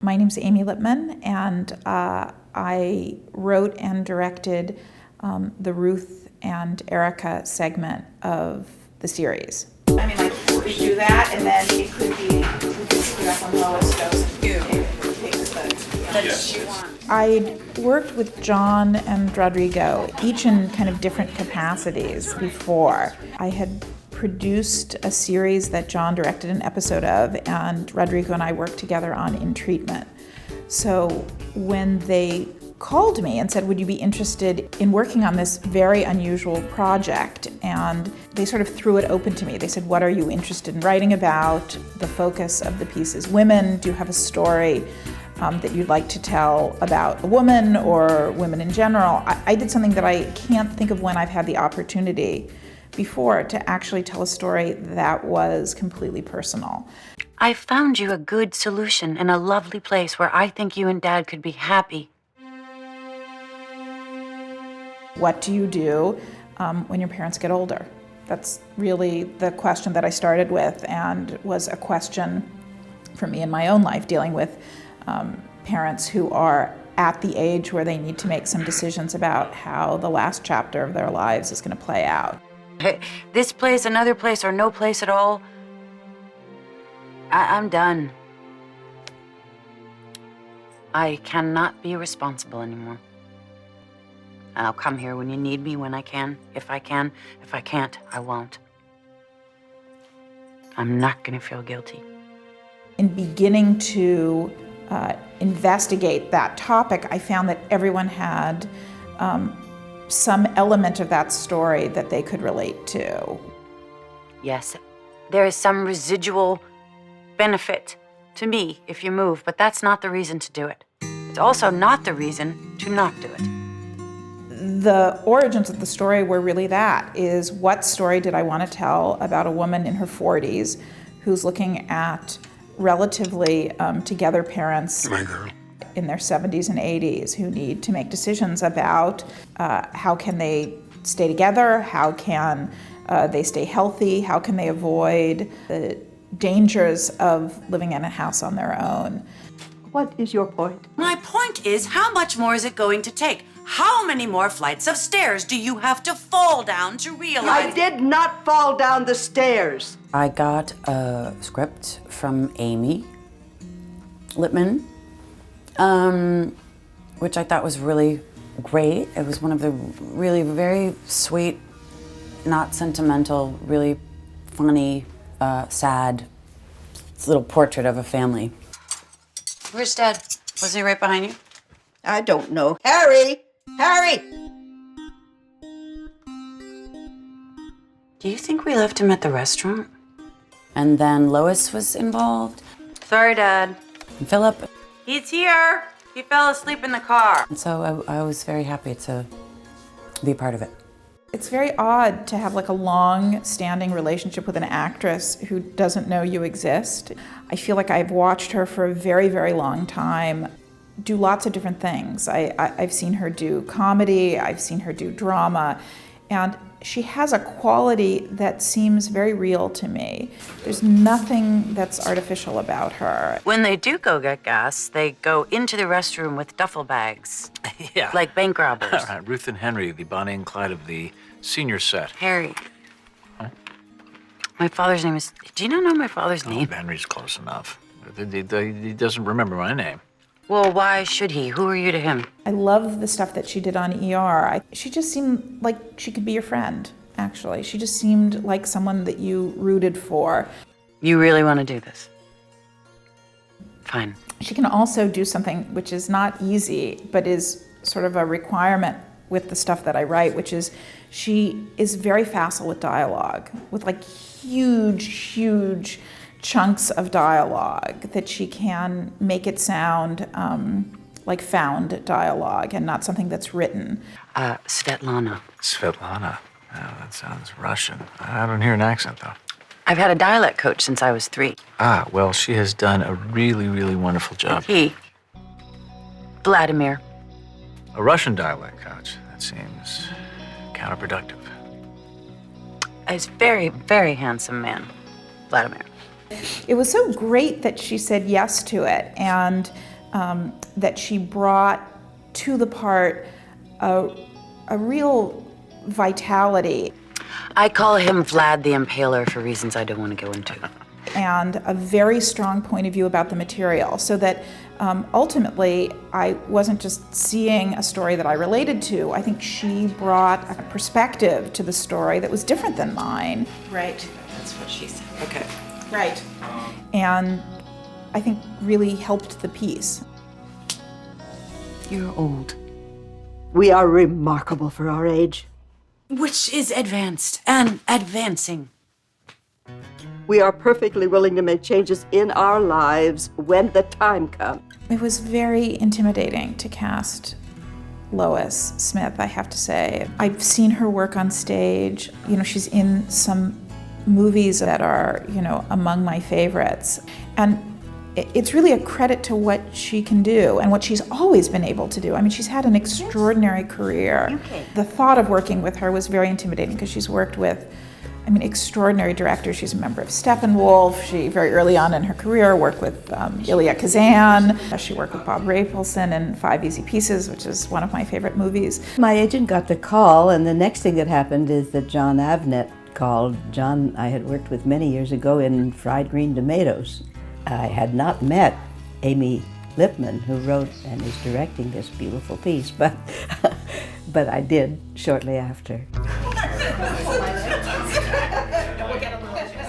My name's Amy Lippman, and I wrote and directed the Ruth and Erica segment of the series. I mean, like, we do that, and then it could be, we can see that when Lois goes and takes the she wants. I worked with John and Rodrigo, each in kind of different capacities before. I had produced a series that John directed an episode of, and Rodrigo and I worked together on In Treatment. So when they called me and said, would you be interested in working on this very unusual project? And they sort of threw it open to me. They said, what are you interested in writing about? The focus of the piece is women. Do you have a story that you'd like to tell about a woman or women in general? I did something that I can't think of when I've had the opportunity before to actually tell a story that was completely personal. I found you a good solution in a lovely place where I think you and Dad could be happy. What do you do when your parents get older? That's really the question that I started with, and was a question for me in my own life, dealing with parents who are at the age where they need to make some decisions about how the last chapter of their lives is going to play out. This place, another place, or no place at all, I'm done. I cannot be responsible anymore. And I'll come here when you need me, when I can. If I can. If I can't, I won't. I'm not gonna feel guilty. In beginning to investigate that topic, I found that everyone had some element of that story that they could relate to. Yes, there is some residual benefit to me if you move, but that's not the reason to do it. It's also not the reason to not do it. The origins of the story were really that, is what story did I want to tell about a woman in her 40s who's looking at relatively together parents in their 70s and 80s who need to make decisions about how can they stay together, how can they stay healthy, how can they avoid the dangers of living in a house on their own. What is your point? My point is, how much more is it going to take? How many more flights of stairs do you have to fall down to realize? I did not fall down the stairs. I got a script from Amy Lippman, which I thought was really great. It was one of the really very sweet, not sentimental, really funny, sad little portrait of a family. Where's Dad? Was he right behind you? I don't know. Harry! Harry! Do you think we left him at the restaurant? And then Lois was involved. Sorry, Dad. And Philip. He's here. He fell asleep in the car. And so I was very happy to be part of it. It's very odd to have like a long-standing relationship with an actress who doesn't know you exist. I feel like I've watched her for a very, very long time do lots of different things. I've seen her do comedy, I've seen her do drama, and she has a quality that seems very real to me. There's nothing that's artificial about her. When they do go get gas, they go into the restroom with duffel bags. Yeah. Like bank robbers. All right, Ruth and Henry, the Bonnie and Clyde of the senior set. Harry. Huh? My father's name is... Do you not know my father's name? Henry's close enough. He doesn't remember my name. Well, why should he? Who are you to him? I love the stuff that she did on ER. She just seemed like she could be your friend, actually. She just seemed like someone that you rooted for. You really want to do this? Fine. She can also do something which is not easy, but is sort of a requirement with the stuff that I write, which is she is very facile with dialogue, with like huge chunks of dialogue that she can make it sound like found dialogue and not something that's written. Svetlana. Svetlana. Oh, that sounds Russian. I don't hear an accent, though. I've had a dialect coach since I was 3. Ah, well, she has done a really, really wonderful job. He. Vladimir. A Russian dialect coach. That seems counterproductive. He's a very, very handsome man. Vladimir. It was so great that she said yes to it, and that she brought to the part a real vitality. I call him Vlad the Impaler for reasons I don't want to go into. And a very strong point of view about the material, so that ultimately I wasn't just seeing a story that I related to. I think she brought a perspective to the story that was different than mine. Right, that's what she said. Okay. Right. And I think really helped the piece. You're old. We are remarkable for our age. Which is advanced and advancing. We are perfectly willing to make changes in our lives when the time comes. It was very intimidating to cast Lois Smith, I have to say. I've seen her work on stage. You know, she's in some movies that are, you know, among my favorites. And it's really a credit to what she can do and what she's always been able to do. I mean, she's had an extraordinary career. The thought of working with her was very intimidating because she's worked with, I mean, extraordinary directors. She's a member of Steppenwolf. She, very early on in her career, worked with Elia Kazan. She worked with Bob Rapelson in 5 Easy Pieces, which is one of my favorite movies. My agent got the call, and the next thing that happened is that John Avnet called. John I had worked with many years ago in Fried Green Tomatoes. I had not met Amy Lippman, who wrote and is directing this beautiful piece, but I did shortly after.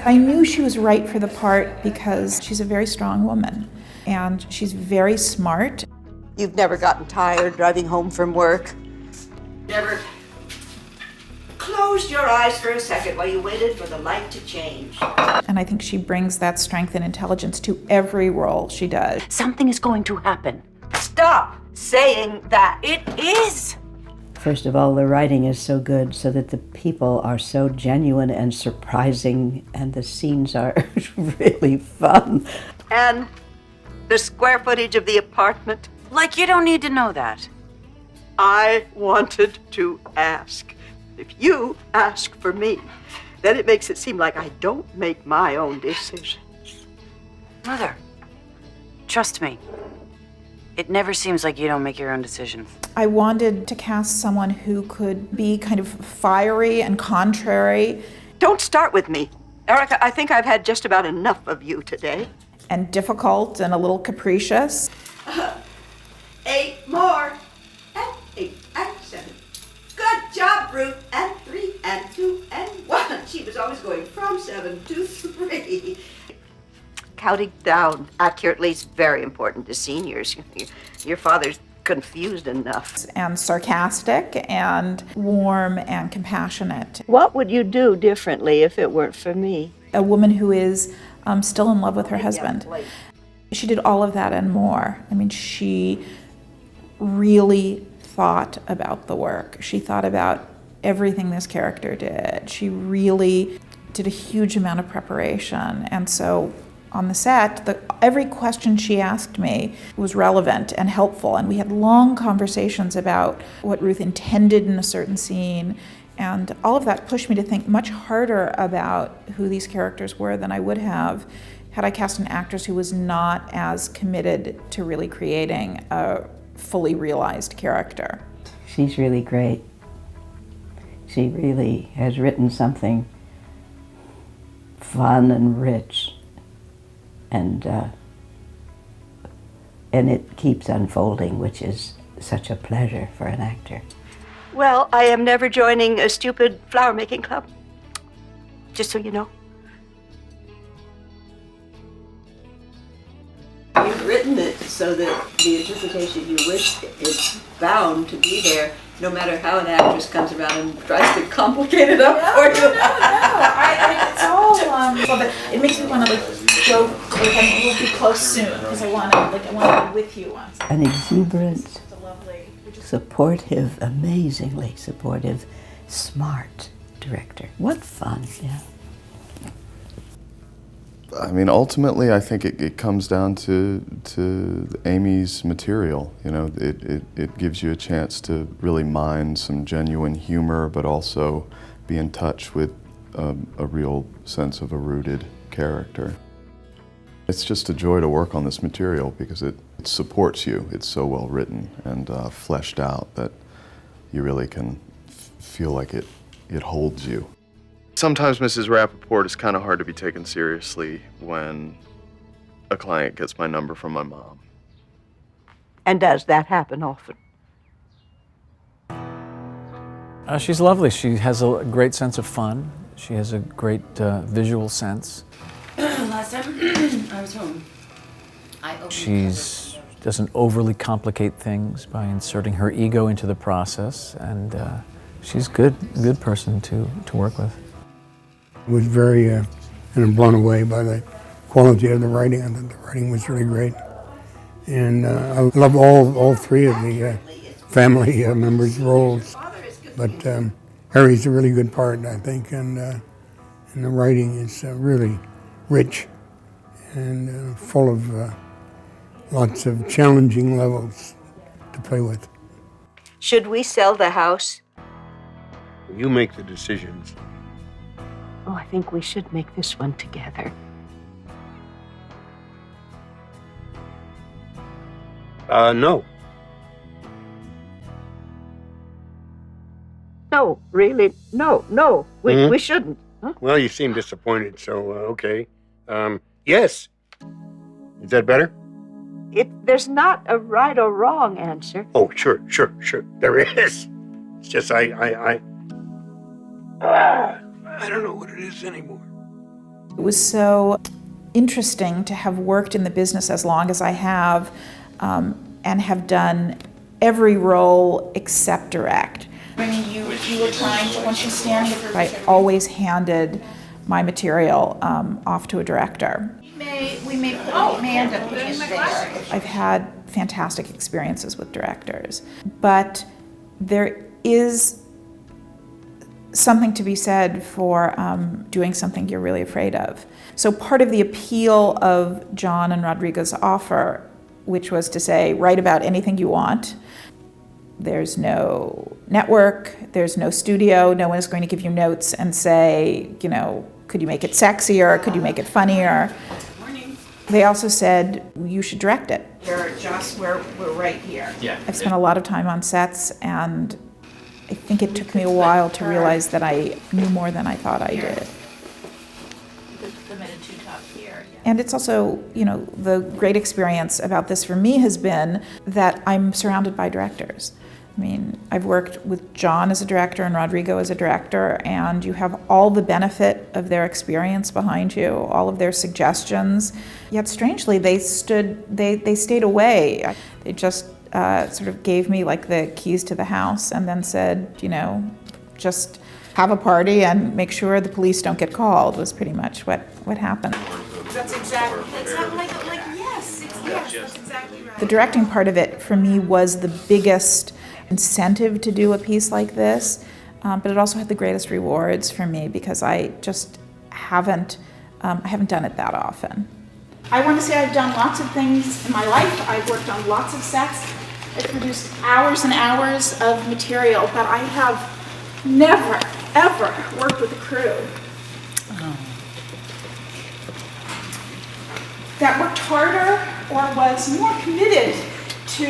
I knew she was right for the part because she's a very strong woman, and she's very smart. You've never gotten tired driving home from work? Never closed your eyes for a second while you waited for the light to change? And I think she brings that strength and intelligence to every role she does. Something is going to happen. Stop saying that. It is! First of all, the writing is so good so that the people are so genuine and surprising, and the scenes are really fun. And the square footage of the apartment? Like, you don't need to know that. I wanted to ask. If you ask for me, then it makes it seem like I don't make my own decisions. Mother, trust me. It never seems like you don't make your own decisions. I wanted to cast someone who could be kind of fiery and contrary. Don't start with me. Erica, I think I've had just about enough of you today. And difficult and a little capricious. 8 more. And 8 and 7. Good job, Ruth. And 3 and 2 and 1. She was always going from 7 to 3. Counting down accurately is very important to seniors. Your father's confused enough. And sarcastic and warm and compassionate. What would you do differently if it weren't for me? A woman who is still in love with her husband. She did all of that and more. I mean, she really thought about the work. She thought about everything this character did. She really did a huge amount of preparation. And so on the set, every question she asked me was relevant and helpful, and we had long conversations about what Ruth intended in a certain scene, and all of that pushed me to think much harder about who these characters were than I would have had I cast an actress who was not as committed to really creating a fully realized character. She's really great. She really has written something fun and rich. And it keeps unfolding, which is such a pleasure for an actor. Well, I am never joining a stupid flower-making club. Just so you know. You've written it so that the interpretation you wish is bound to be there, no matter how an actress comes around and tries to complicate it up for you. It's all, but it makes me want to go, we'll be close soon, because I want to be with you once. An exuberant, supportive, amazingly supportive, smart director. What fun, yeah. I mean, ultimately, I think it comes down to Amy's material. You know, it gives you a chance to really mine some genuine humor, but also be in touch with a real sense of a rooted character. It's just a joy to work on this material because it supports you. It's so well written and fleshed out that you really can feel like it holds you. Sometimes Mrs. Rappaport is kind of hard to be taken seriously when a client gets my number from my mom. And does that happen often? She's lovely. She has a great sense of fun. She has a great visual sense. Last time I was home, I opened She doesn't overly complicate things by inserting her ego into the process, and she's a good person to work with. I was very blown away by the quality of the writing. I thought the writing was really great. And I love all three of the family members' roles. But Harry's a really good part, I think, and the writing is really rich and full of lots of challenging levels to play with. Should we sell the house? You make the decisions. Oh, I think we should make this one together. No. No, really, no, we shouldn't. Huh? Well, you seem disappointed, so okay. Yes. Is that better? There's not a right or wrong answer. Oh, sure. There is. It's just I don't know what it is anymore. It was so interesting to have worked in the business as long as I have and have done every role except direct. I mean, you were trying to, once you stand with her, I always handed my material off to a director. We may end up putting it there. I've had fantastic experiences with directors, but there is something to be said for doing something you're really afraid of. So part of the appeal of John and Rodrigo's offer, which was to say, write about anything you want. There's no network, there's no studio, no one is going to give you notes and say, you know, could you make it sexier, could you make it funnier? They also said, you should direct it. We're right here. Yeah. I've spent a lot of time on sets, and I think it took me a while to realize that I knew more than I thought I did. And it's also, you know, the great experience about this for me has been that I'm surrounded by directors. I mean, I've worked with John as a director and Rodrigo as a director, and you have all the benefit of their experience behind you, all of their suggestions. Yet strangely, they stayed away. They just sort of gave me like the keys to the house and then said, you know, just have a party and make sure the police don't get called was pretty much what happened. That's exactly yes, that's exactly right. The directing part of it for me was the biggest incentive to do a piece like this, but it also had the greatest rewards for me because I just haven't done it that often. I want to say I've done lots of things in my life. I've worked on lots of sets. I've produced hours and hours of material, but I have never, ever worked with a crew that worked harder or was more committed to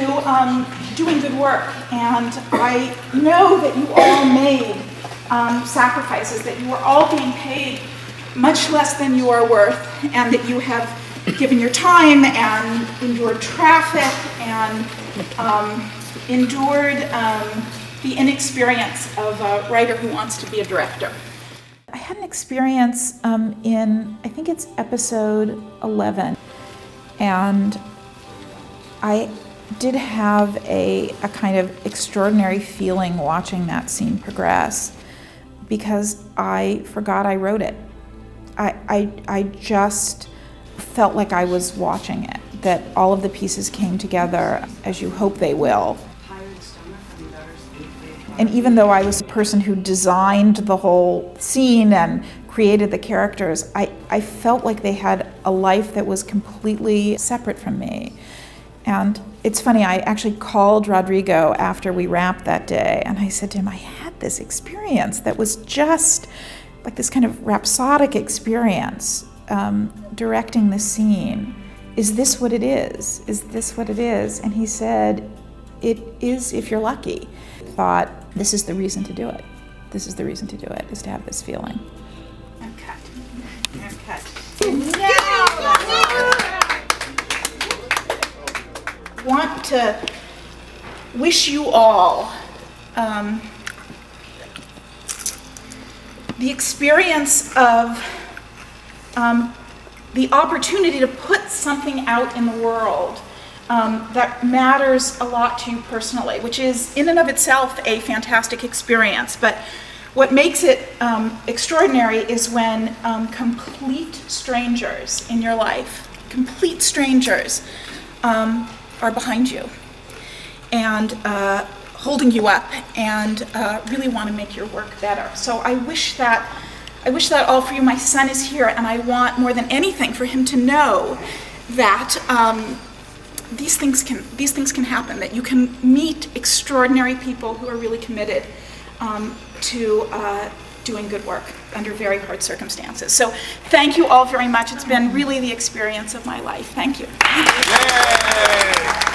doing good work. And I know that you all made sacrifices, that you are all being paid much less than you are worth, and that you have given your time and endured traffic and endured the inexperience of a writer who wants to be a director. I had an experience in, I think it's episode 11, and I did have a kind of extraordinary feeling watching that scene progress because I forgot I wrote it. I just felt like I was watching it, that all of the pieces came together as you hope they will. And even though I was the person who designed the whole scene and created the characters, I felt like they had a life that was completely separate from me. And it's funny, I actually called Rodrigo after we wrapped that day, and I said to him, I had this experience that was just like this kind of rhapsodic experience directing the scene, is this what it is? Is this what it is? And he said, it is if you're lucky. Thought, this is the reason to do it. This is the reason to do it, is to have this feeling. And cut. And cut. Want to wish you all the experience of the opportunity to put something out in the world that matters a lot to you personally, which is in and of itself a fantastic experience. But what makes it extraordinary is when complete strangers in your life, complete strangers, are behind you and holding you up and really want to make your work better. So I wish that all for you. My son is here, and I want more than anything for him to know that these things can happen, that you can meet extraordinary people who are really committed to doing good work under very hard circumstances. So thank you all very much. It's been really the experience of my life. Thank you. Yay!